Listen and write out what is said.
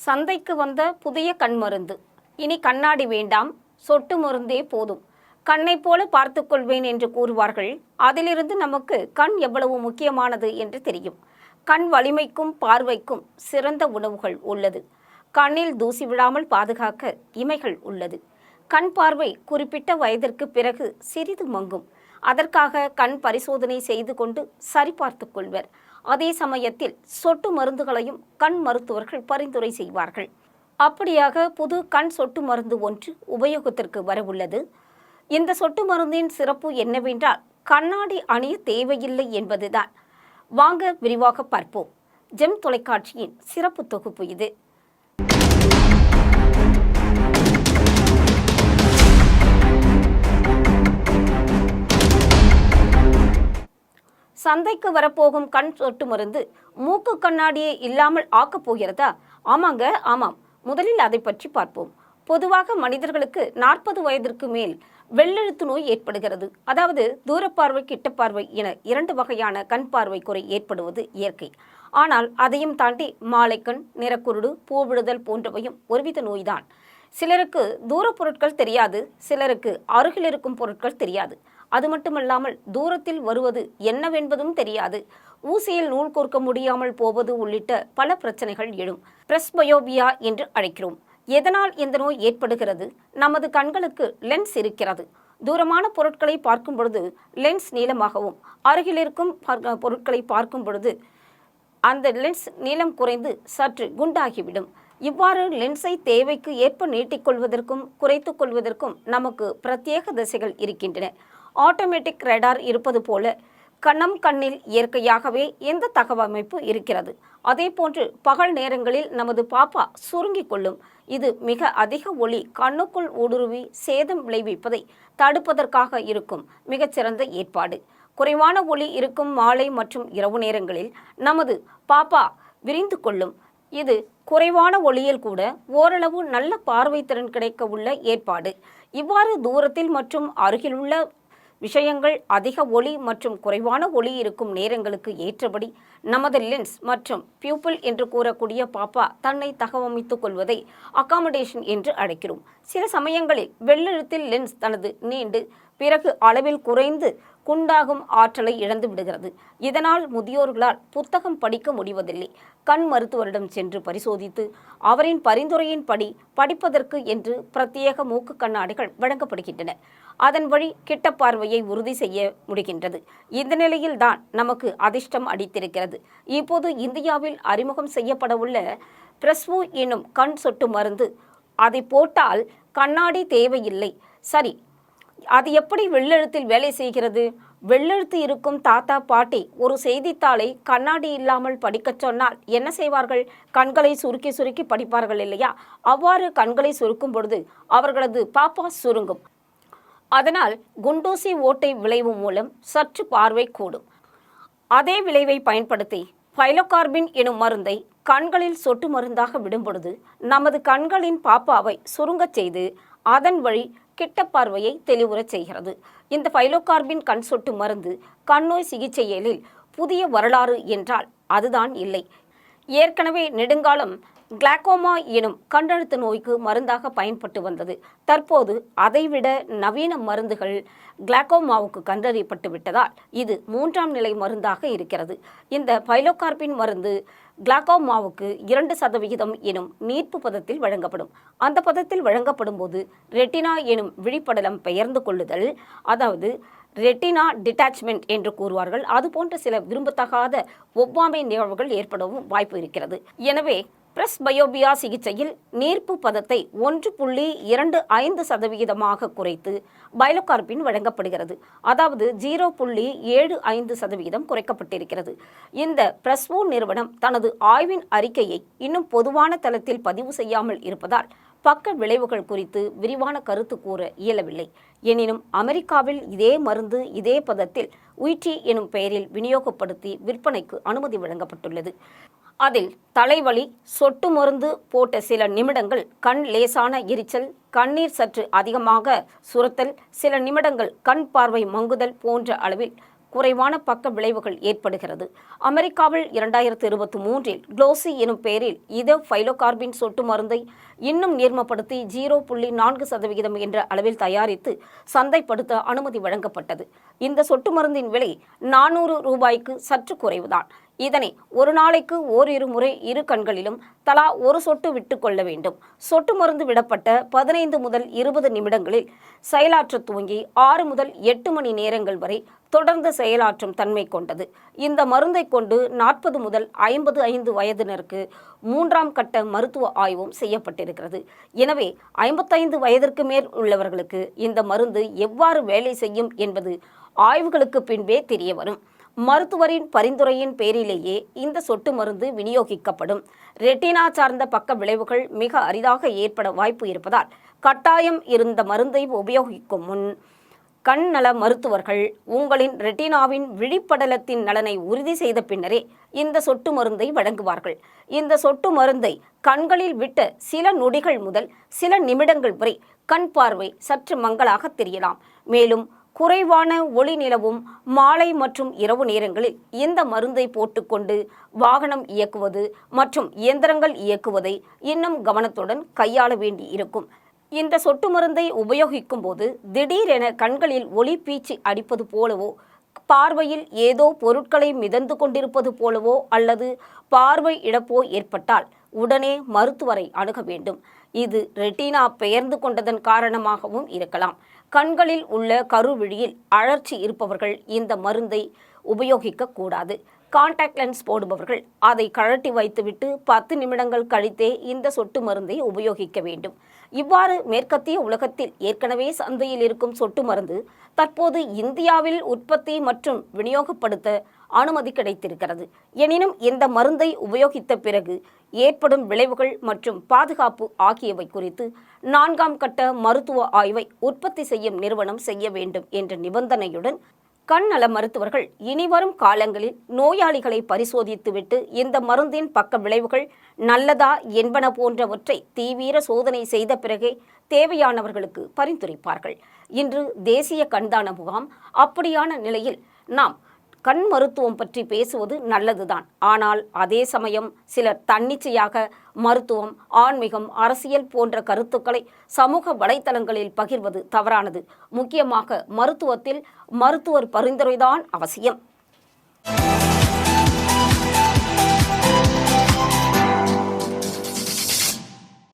சந்தைக்கு வந்த புதிய கண் மருந்து. இனி கண்ணாடி வேண்டாம், சொட்டு மருந்தே போதும். கண்ணை போல பார்த்துக்கொள்வேன் என்று கூறுவார்கள். அதிலிருந்து நமக்கு கண் எவ்வளவு முக்கியமானது என்று தெரியும். கண் வலிமைக்கும் பார்வைக்கும் சிறந்த உணவுகள் உள்ளது. கண்ணில் தூசி விழாமல் பாதுகாக்க இமைகள் உள்ளது. கண் பார்வை குறிப்பிட்ட வயதிற்கு பிறகு சிறிது மங்கும். அதற்காக கண் பரிசோதனை செய்து கொண்டு சரிபார்த்துக் கொள்வர். அதே சமயத்தில் சொட்டு மருந்துகளையும் கண் மருத்துவர்கள் பரிந்துரை செய்வார்கள். அப்படியாக புது கண் சொட்டு மருந்து ஒன்று உபயோகத்திற்கு வரவுள்ளது. இந்த சொட்டு மருந்தின் சிறப்பு என்னவென்றால் கண்ணாடி அணிய தேவையில்லை என்பதுதான். வாங்க விரிவாக பார்ப்போம். ஜெம் தொலைக்காட்சியின் சிறப்பு தொகுப்பு இது. சந்தைக்கு வரப்போகும் கண் சொட்டு மருந்து மூக்கு கண்ணாடியே இல்லாமல் ஆக்கப் போகிறதா? ஆமாங்க, ஆமாம். முதலில் அதை பற்றி பார்ப்போம். பொதுவாக மனிதர்களுக்கு 40 வயதிற்கு மேல் வெள்ளெழுத்து நோய் ஏற்படுகிறது. அதாவது தூரப்பார்வை, கிட்டப்பார்வை என 2 வகையான கண் பார்வை குறை ஏற்படுவது இயற்கை. ஆனால் அதையும் தாண்டி மாலைக்கண், நிறக்குருடு, பூவிழுதல் போன்றவையும் ஒருவித நோய்தான். சிலருக்கு தூர பொருட்கள் தெரியாது, சிலருக்கு அருகில் இருக்கும் பொருட்கள் தெரியாது. அது மட்டுமல்லாமல் தூரத்தில் வருவது என்னவென்பதும் தெரியாது. ஊசியில் நூல் கோர்க்க முடியாமல் போவது உள்ளிட்ட பல பிரச்சனைகள் எழும். பிரஸ்பயோபியா என்று அழைக்கிறோம். எதனால் இந்த நோய் ஏற்படுகிறது? நமது கண்களுக்கு லென்ஸ் இருக்கிறது. தூரமான பொருட்களை பார்க்கும் பொழுது லென்ஸ் நீளமாகவும், அருகில் இருக்கும் பொருட்களை பார்க்கும் பொழுது அந்த லென்ஸ் நீளம் குறைந்து சற்று குண்டாகிவிடும். இவ்வாறு லென்ஸை தேவைக்கு ஏற்ப நீட்டிக்கொள்வதற்கும் குறைத்துக் கொள்வதற்கும் நமக்கு பிரத்யேக திசைகள் இருக்கின்றன. ஆட்டோமேட்டிக் ரேடார் இருப்பது போல கண்ணில் இயற்கையாகவே எந்த தகவமைப்பு இருக்கிறது. அதே போன்று பகல் நேரங்களில் நமது பாப்பா சுருங்கிக் கொள்ளும். இது மிக அதிக ஒளி கண்ணுக்குள் ஊடுருவி சேதம் விளைவிப்பதை தடுப்பதற்காக இருக்கும் மிகச்சிறந்த ஏற்பாடு. குறைவான ஒளி இருக்கும் மாலை மற்றும் இரவு நேரங்களில் நமது பாப்பா விரிந்து கொள்ளும். இது குறைவான ஒளியில் கூட ஓரளவு நல்ல பார்வை திறன் கிடைக்க உள்ள ஏற்பாடு. இவ்வாறு தூரத்தில் மற்றும் அருகிலுள்ள விஷயங்கள் அதிக ஒளி மற்றும் குறைவான ஒளி இருக்கும் நேரங்களுக்கு ஏற்றபடி நமது லென்ஸ் மற்றும் பியூப்பிள் என்று கூறக்கூடிய பாப்பா தன்னை தகவமைத்துக் கொள்வதை அகாமடேஷன் என்று அழைக்கிறோம். சில சமயங்களில் வெள்ளெழுத்தில் லென்ஸ் தனது நீண்டு பிறகு அளவில் குறைந்து குண்டாகும் ஆற்றலை இழந்து விடுகிறது. இதனால் முதியோர்களால் புத்தகம் படிக்க முடிவதில்லை. கண் மருத்துவரிடம் சென்று பரிசோதித்து அவரின் பரிந்துரையின்படி படிப்பதற்கு என்று பிரத்யேக மூக்கு கண்ணாடிகள் வழங்கப்படுகின்றன. அதன் வழி கிட்ட பார்வையை உறுதி செய்ய முடிகின்றது. இந்த நிலையில் தான் நமக்கு அதிர்ஷ்டம் அடித்திருக்கிறது. இப்போது இந்தியாவில் அறிமுகம் செய்யப்படவுள்ள பிரஸ்வூ எனும் கண் சொட்டு மருந்து. அதை போட்டால் கண்ணாடி தேவையில்லை. சரி, அது எப்படி வெள்ளெழுத்தில் வேலை செய்கிறது? வெள்ளெழுத்து இருக்கும் தாத்தா பாட்டி ஒரு செய்தித்தாளை கண்ணாடி இல்லாமல் படிக்கச் சொன்னால் என்ன செய்வார்கள்? கண்களை சுருக்கி சுருக்கி படிப்பார்கள் இல்லையா? அவ்வாறு கண்களை சுருக்கும் பொழுது அவர்களது பாப்பா சுருங்கும். அதனால் குண்டூசி ஓட்டை விளைவு மூலம் சற்று பார்வை கூடும். அதே விளைவை பயன்படுத்தி பைலோகார்பின் எனும் மருந்தை கண்களில் சொட்டு மருந்தாக விடும் பொழுது நமது கண்களின் பாப்பாவை சுருங்கச் செய்து அதன் வழி கிட்ட பார்வையை தெளிவுறச் செய்கிறது. இந்த பைலோகார்பின் கண் சொட்டு மருந்து கண்ணோய் சிகிச்சையியலில் புதிய வரலாறு என்றால் அதுதான் இல்லை. ஏற்கனவே நெடுங்காலம் கிளாக்கோமா எனும் கண்ணழுத்த நோய்க்கு மருந்தாக பயன்பட்டு வந்தது. தற்போது அதைவிட நவீன மருந்துகள் கிளாக்கோமாவுக்கு கண்டறியப்பட்டு விட்டதால் இது 3ஆம் நிலை மருந்தாக இருக்கிறது. இந்த பைலோகார்பின் மருந்து கிளாக்கோமாவுக்கு 2% எனும் நீர்ப்பு பதத்தில் வழங்கப்படும். அந்த பதத்தில் வழங்கப்படும் போது ரெட்டினா எனும் விழிப்படலம் பெயர்ந்து கொள்ளுதல், அதாவது ரெட்டினா டிட்டாச்மெண்ட் என்று கூறுவார்கள், அது போன்ற சில விரும்பத்தகாத ஒவ்வாமை நிகழ்வுகள் ஏற்படவும் வாய்ப்பு இருக்கிறது. எனவே பிரஸ்பயோபியா சிகிச்சையில் நீர்ப்பு பதத்தை 1.25% குறைத்து பைலோகார்பின் வழங்கப்படுகிறது. அதாவது 0.75% குறைக்கப்பட்டிருக்கிறது. இந்த பிரஸ்வூ நிறுவனம் தனது ஆய்வின் அறிக்கையை இன்னும் பொதுவான தளத்தில் பதிவு செய்யாமல் இருப்பதால் பக்க விளைவுகள் குறித்து விரிவான கருத்து கூற இயலவில்லை. எனினும் அமெரிக்காவில் இதே மருந்து இதே பதத்தில் உயிட்டி எனும் பெயரில் விநியோகப்படுத்தி விற்பனைக்கு அனுமதி வழங்கப்பட்டுள்ளது. அதில் தலைவலி, சொட்டு மருந்து போட்ட சில நிமிடங்கள் கண் லேசான எரிச்சல், கண்ணீர் சற்று அதிகமாக சுரத்தல், சில நிமிடங்கள் கண் பார்வை மங்குதல் போன்ற அளவில் குறைவான பக்க விளைவுகள் ஏற்படுகிறது. அமெரிக்காவில் 2023 குளோசி எனும் பெயரில் இதோஃபைலோகார்பின் சொட்டு மருந்தை இன்னும் நீர்மப்படுத்தி 0.4% என்ற அளவில் தயாரித்து சந்தைப்படுத்த அனுமதி வழங்கப்பட்டது. இந்த சொட்டு மருந்தின் விலை 400 ரூபாய்க்கு சற்று குறைவுதான். இதனை ஒரு நாளைக்கு ஓரிரு முறை இரு கண்களிலும் தலா ஒரு சொட்டு விட்டுக்கொள்ள வேண்டும். சொட்டு மருந்து விடப்பட்ட 15 முதல் 20 நிமிடங்களில் செயலாற்ற துவங்கி 6 முதல் 8 மணி நேரங்கள் வரை தொடர்ந்து செயலாற்றும் தன்மை கொண்டது. இந்த மருந்தை கொண்டு 40 முதல் 55 வயதினருக்கு 3ஆம் கட்ட மருத்துவ ஆய்வும் செய்யப்பட்டிருக்கிறது. எனவே 55 வயதிற்கு மேல் உள்ளவர்களுக்கு இந்த மருந்து எவ்வாறு வேலை செய்யும் என்பது ஆய்வுகளுக்கு பின்பே தெரிய வரும். மருத்துவரின் பரிந்துரையின் பேரிலேயே இந்த சொட்டு மருந்து விநியோகிக்கப்படும். ரெட்டினா சார்ந்த பக்க விளைவுகள் மிக அரிதாக ஏற்பட வாய்ப்பு இருப்பதால் கட்டாயம் இருந்த மருந்தை உபயோகிக்கும் முன் கண் நல மருத்துவர்கள் உங்களின் ரெட்டினாவின் விழிப்படலத்தின் நலனை உறுதி செய்த பின்னரே இந்த சொட்டு மருந்தை வழங்குவார்கள். இந்த சொட்டு மருந்தை கண்களில் விட்ட சில நொடிகள் முதல் சில நிமிடங்கள் வரை கண் பார்வை சற்று மங்கலாக தெரியலாம். மேலும் குறைவான ஒளி நிலவும் மாலை மற்றும் இரவு நேரங்களில் இந்த மருந்தை போட்டுக்கொண்டு வாகனம் இயக்குவது மற்றும் இயந்திரங்கள் இயக்குவதை இன்னும் கவனத்துடன் கையாள வேண்டி இருக்கும். இந்த சொட்டு மருந்தை உபயோகிக்கும் போது திடீரென கண்களில் ஒளி பீச்சி அடிப்பது போலவோ, பார்வையில் ஏதோ பொருட்களை மிதந்து கொண்டிருப்பது போலவோ அல்லது பார்வை இழப்போ ஏற்பட்டால் உடனே மருத்துவரை அணுக வேண்டும். இது ரெட்டினா பெயர்ந்து கொண்டதன் காரணமாகவும் இருக்கலாம். கண்களில் உள்ள கருவிழியில் அழற்சி இருப்பவர்கள் இந்த மருந்தை உபயோகிக்க கூடாது. கான்டாக்ட் லென்ஸ் போடுபவர்கள் அதை கழட்டி வைத்துவிட்டு 10 நிமிடங்கள் கழித்தே இந்த சொட்டு மருந்தை உபயோகிக்க வேண்டும். இவ்வாறு மேற்கத்திய உலகத்தில் ஏற்கனவே சந்தையில் இருக்கும் சொட்டு மருந்து தற்போது இந்தியாவில் உற்பத்தி மற்றும் விநியோகப்படுத்த அனுமதி கிடைத்திருக்கிறது. எனினும் இந்த மருந்தை உபயோகித்த பிறகு ஏற்படும் விளைவுகள் மற்றும் பாதுகாப்பு ஆகியவை குறித்து 4ஆம் கட்ட மருத்துவ ஆய்வை உற்பத்தி செய்யும் நிறுவனம் செய்ய வேண்டும் என்ற நிபந்தனையுடன் கண் நல மருத்துவர்கள் இனிவரும் காலங்களில் நோயாளிகளை பரிசோதித்துவிட்டு இந்த மருந்தின் பக்க விளைவுகள் நல்லதா என்பன போன்றவற்றை தீவிர சோதனை செய்த பிறகே தேவையானவர்களுக்கு பரிந்துரைப்பார்கள். இன்று தேசிய கண்தான முகாம். அப்படியான நிலையில் நாம் கண் மருத்துவம் பற்றி பேசுவது நல்லதுதான். ஆனால் அதே சமயம் சிலர் தன்னிச்சையாக மருத்துவம், ஆன்மீகம், அரசியல் போன்ற கருத்துக்களை சமூக வலைத்தளங்களில் பகிர்வது தவறானது. முக்கியமாக மருத்துவத்தில் மருத்துவர் பரிந்துரைதான் அவசியம்.